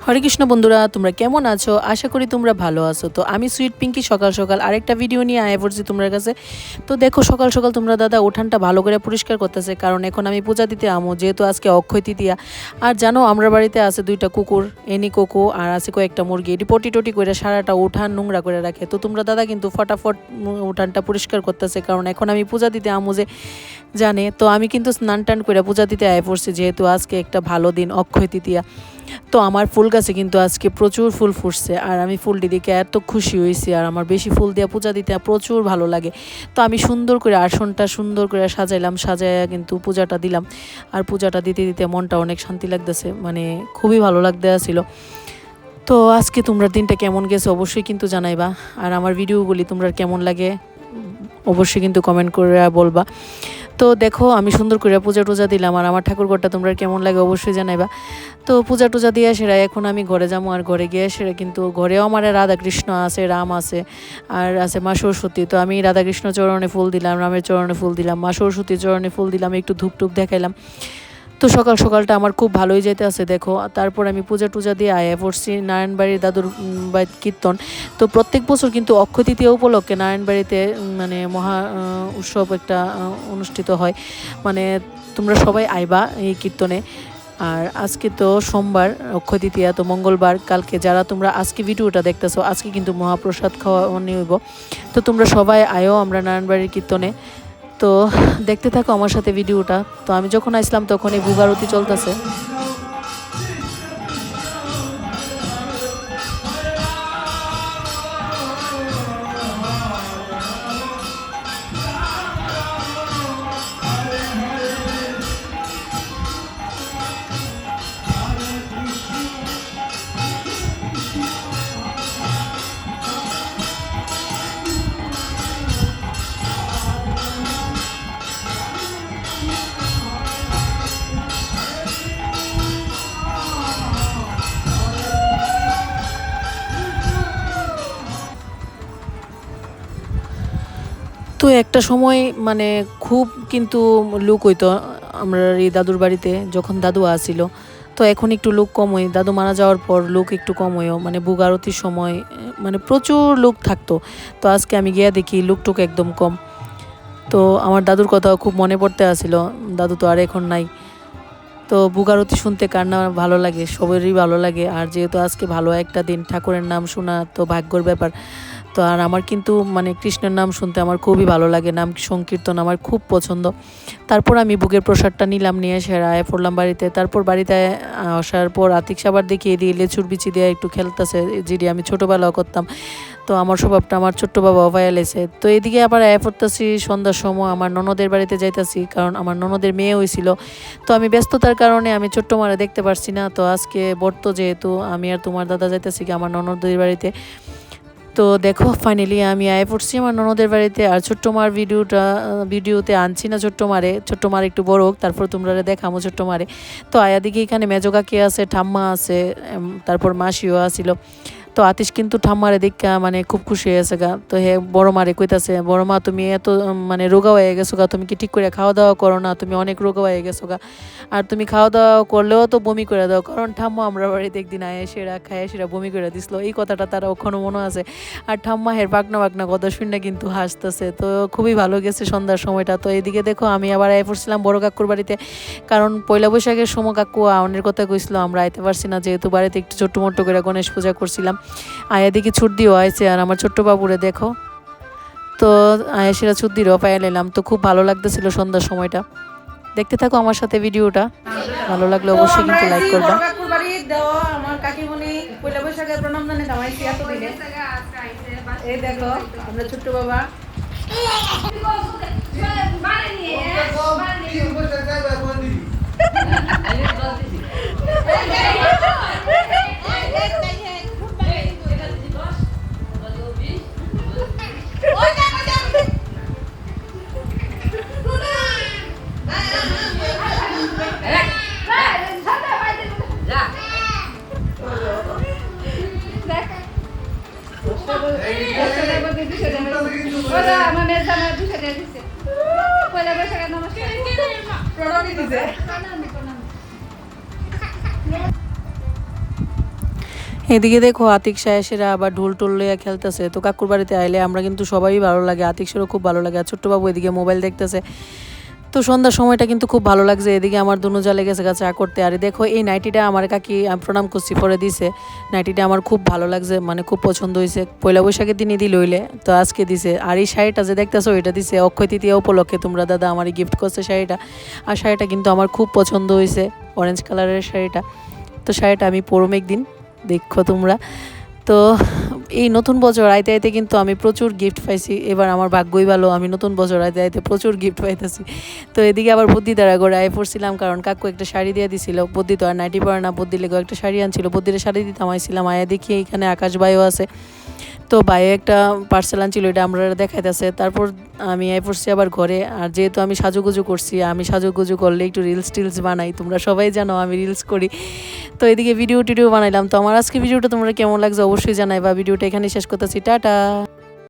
হরে কৃষ্ণ বন্ধুরা, তোমরা কেমন আছো? আশা করি তোমরা ভালো আছো। তো আমি সুইট পিঙ্কি সকাল সকাল আরেকটা ভিডিও নিয়ে আয়া পড়ছি তোমার কাছে। তো দেখো সকাল সকাল তোমরা দাদা উঠানটা ভালো করে পরিষ্কার করতেছে, কারণ এখন আমি পূজা দিতে আমো, যেহেতু আজকে অক্ষয় তৃতীয়া। আর জানো আমরা বাড়িতে আছে দুইটা কুকুর, এনি কোকো, আর আছে কয়েকটা মুরগি। এটি পটি টটি করে সারাটা উঠান নোংরা করে রাখে। তো তোমরা দাদা কিন্তু ফটাফট উঠানটা পরিষ্কার করতেছে, কারণ এখন আমি পূজা দিতে আমো যে জানে। তো আমি কিন্তু স্নান টান করে পূজা দিতে আয়া পড়ছি, যেহেতু আজকে একটা ভালো দিন, অক্ষয় তৃতীয়া। তো আমার ফুল গাছে কিন্তু আজকে প্রচুর ফুল ফুটছে, আর আমি ফুলটি দেখে এত খুশি হয়েছি। আর আমার বেশি ফুল দিয়ে পূজা দিতে প্রচুর ভালো লাগে। তো আমি সুন্দর করে আসনটা সুন্দর করে সাজাইলাম, সাজাইয়া কিন্তু পূজাটা দিলাম। আর পূজাটা দিতে দিতে মনটা অনেক শান্তি লাগতেছে, মানে খুবই ভালো লাগতে আসছিল। তো আজকে তোমরা দিনটা কেমন গেছে অবশ্যই কিন্তু জানাইবা। আর আমার ভিডিওগুলি তোমরা কেমন লাগে অবশ্যই কিন্তু কমেন্ট করে বলবা। তো দেখো আমি সুন্দর করে পূজা টুজা দিলাম, আর আমার ঠাকুরঘরটা তোমরা কেমন লাগে অবশ্যই জানাইবা। তো পূজা টুজা দিয়ে সেরা এখন আমি ঘরে যাবো। আর ঘরে গিয়ে সেরা কিন্তু ঘরেও আমার রাধা কৃষ্ণ আছে, রাম আছে, আর আছে মা সরস্বতী। তো আমি রাধা কৃষ্ণ চরণে ফুল দিলাম, রামের চরণে ফুল দিলাম, মা সরস্বতীর চরণে ফুল দিলাম, একটু ধূপ টুপ দেখাইলাম। তো সকাল সকালটা আমার খুব ভালোই যেতে আছে দেখো। তারপর আমি পূজা টুজা দিয়ে আয়া পড়ছি নারায়ণবাড়ির দাদুর বাড়ি কীর্তন। তো প্রত্যেক বছর কিন্তু অক্ষয় তৃতীয়া উপলক্ষে নারায়ণবাড়িতে মানে মহা উৎসব একটা অনুষ্ঠিত হয়। মানে তোমরা সবাই আইবা এই কীর্তনে। আর আজকে তো সোমবার অক্ষয় তৃতীয়া, তো মঙ্গলবার কালকে যারা তোমরা আজকে ভিডিওটা দেখতেছো, আজকে কিন্তু মহাপ্রসাদ খাওয়া নিব। তো তোমরা সবাই আয়ো আমরা নারায়ণবাড়ির কীর্তনে। তো দেখতে থাকো আমার সাথে ভিডিওটা। তো আমি যখন আসলাম তখন এই ভুগারতি চলতেছে। তো একটা সময় মানে খুব কিন্তু লোক হইতো আমরা এই দাদুর বাড়িতে, যখন দাদু আসিল। তো এখন একটু লোক কম হয়, দাদু মারা যাওয়ার পর লোক একটু কম হয়ও, মানে ভোগ আরতির সময় মানে প্রচুর লোক থাকতো। তো আজকে আমি গিয়া দেখি লোকটুক একদম কম। তো আমার দাদুর কথা খুব মনে পড়তে আসিল, দাদু তো আর এখন নাই। তো ভোগ আরতি শুনতে কার না ভালো লাগে, সবারই ভালো লাগে। আর যেহেতু আজকে ভালো একটা দিন, ঠাকুরের নাম শোনা তো ভাগ্যর ব্যাপার। তো আর আমার কিন্তু মানে কৃষ্ণের নাম শুনতে আমার খুবই ভালো লাগে, নাম সংকীর্তন আমার খুব পছন্দ। তারপর আমি ভোগের প্রসাদটা নিলাম, নিয়ে এসে আয় পড়লাম বাড়িতে। তারপর বাড়িতে আসার পর আতিক সাবার দেখিয়ে দিয়ে লেচুর বিচি দিয়ে একটু খেলতেছে, যেটি আমি ছোটোবেলাও করতাম। তো আমার স্বভাবটা আমার ছোট্ট বাবা অভায়া লেছে। তো এদিকে আবার আয় পড়তেছি সন্ধ্যার সময় আমার ননদের বাড়িতে যাইতেছি, কারণ আমার ননদের মেয়ে হয়েছিল। তো আমি ব্যস্ততার কারণে আমি ছোট্ট মারে দেখতে পারছি না। তো আজকে বর্ত যেহেতু আমি আর তোমার দাদা যাইতেছি কি আমার ননদের বাড়িতে। তো দেখো ফাইনালি আমি আয় পড়ছি আমার ননদের বাড়িতে। আর ছোট্ট মার ভিডিওতে আনছি না ছোট্ট মার একটু বড় হোক, তারপর তোমরা দেখামো ছোট্ট মারে। তো আয়া দিকে এখানে মেজো কাকি আছে, ঠাম্মা আছে, তারপর মাসিও আসিল। তো আতিশ কিন্তু ঠাম্মারে দেখা মানে খুব খুশি হয়েছে গা। তো হে বড় মারে কইতাছে, বড় মা তুমি এত মানে রোগা হয়ে গেছো গা, তুমি কি ঠিক করে খাওয়া দাওয়া করো না, তুমি অনেক রোগা হয়ে গেছো গা। আর তুমি খাওয়া দাওয়া করলেও তো বমি করে দাও, কারণ ঠাম্মা আমরা বাড়িতে একদিন আয় সেরা খায় সেরা বমি করে দিছিল। এই কথাটা তারা ওখানে মনে আছে। আর ঠাম্মা হের বাগনা বাগনা কথা শুনে কিন্তু হাসতেছে। তো খুবই ভালো গেছে সন্ধ্যার সময়টা। তো এদিকে দেখো আমি আবার আয় পড়ছিলাম বড় কাকুর বাড়িতে, কারণ পয়লা বৈশাখের সময় কাকু আউনের কথা কইছিল, আমরা আইতে পারছি না, যেহেতু বাড়িতে একটু ছোট্ট মোট্ট করে গণেশ পূজা করছিলাম। আয়া দিকে ছুট দিও আইছে, আর আমার ছোট্ট বাবুরে দেখো। তো আয়া সেরা ছুট দিও পাইয়া নিলাম। তো খুব ভালো লাগতেছিল সন্ধ্যার সময়টা। দেখতে থাকো আমার সাথে ভিডিওটা, ভালো লাগলে অবশ্যই কিন্তু লাইক করবা। আমার কাকিমণি পয়লা বৈশাখের প্রণাম জানে দামাইছি এতদিনে। এই দেখো আমরা ছোট্ট বাবা এদিকে দেখো আতিক সায়াসেরা আবার ঢোল টোল লইয়া খেলতেছে। তো কাকুর বাড়িতে আইলে আমরা কিন্তু সবাই ভালো লাগে, আতিক সেরও খুব ভালো লাগে। আর ছোট্ট বাবু এদিকে মোবাইল দেখতেছে। তো সন্ধ্যার সময়টা কিন্তু খুব ভালো লাগছে। এদিকে আমার দুনুজা লেগেছে চা করতে। আর দেখো এই নাইটিটা আমার কাকি আমি প্রণাম করছি পরে দিছে। নাইটিটা আমার খুব ভালো লাগছে, মানে খুব পছন্দ হয়েছে। পয়লা বৈশাখের দিনই দিল হইলে, তো আজকে দিছে। আর এই শাড়িটা যে দেখতেছো এটা দিছে অক্ষয় তৃতীয়া উপলক্ষে, তোমরা দাদা আমারই গিফট করছে শাড়িটা। আর শাড়িটা কিন্তু আমার খুব পছন্দ হয়েছে, অরেঞ্জ কালারের শাড়িটা। তো শাড়িটা আমি পরম একদিন, দেখো তোমরা। তো এই নতুন বছর আইতে আইতে কিন্তু আমি প্রচুর গিফট পাইছি। এবার আমার ভাগ্যই ভালো, আমি নতুন বছর আইতে আইতে প্রচুর গিফট পাইতেছি। তো এদিকে আবার বুদ্ধি দ্বারা করে আয় পড়ছিলাম, কারণ কাকু একটা শাড়ি দিয়ে দিছিল। বুদ্ধি তো আর নাইটি পরে না, বুদ্ধি লেগেও একটা শাড়ি আনছিল। বুদ্ধির শাড়ি দিতাম আইছিলাম। আয়া দেখি এখানে আকাশ বায়ু আছে, তো বাইরে একটা পার্সেল আনছিল, এটা আমরা দেখাইতেছে। তারপর আমি আই পড়ছি আবার ঘরে। আর যেহেতু আমি সাজুগুজু করছি, আমি সাজুগুজু করলে একটু রিলস টিলস বানাই, তোমরা সবাই জানো আমি রিলস করি। তো এদিকে ভিডিও টিডিও বানাইলাম। তো আমার আজকে ভিডিওটা তোমরা কেমন লাগছে অবশ্যই জানাই, বা ভিডিওটা এখানে শেষ করতেছি। টাটা।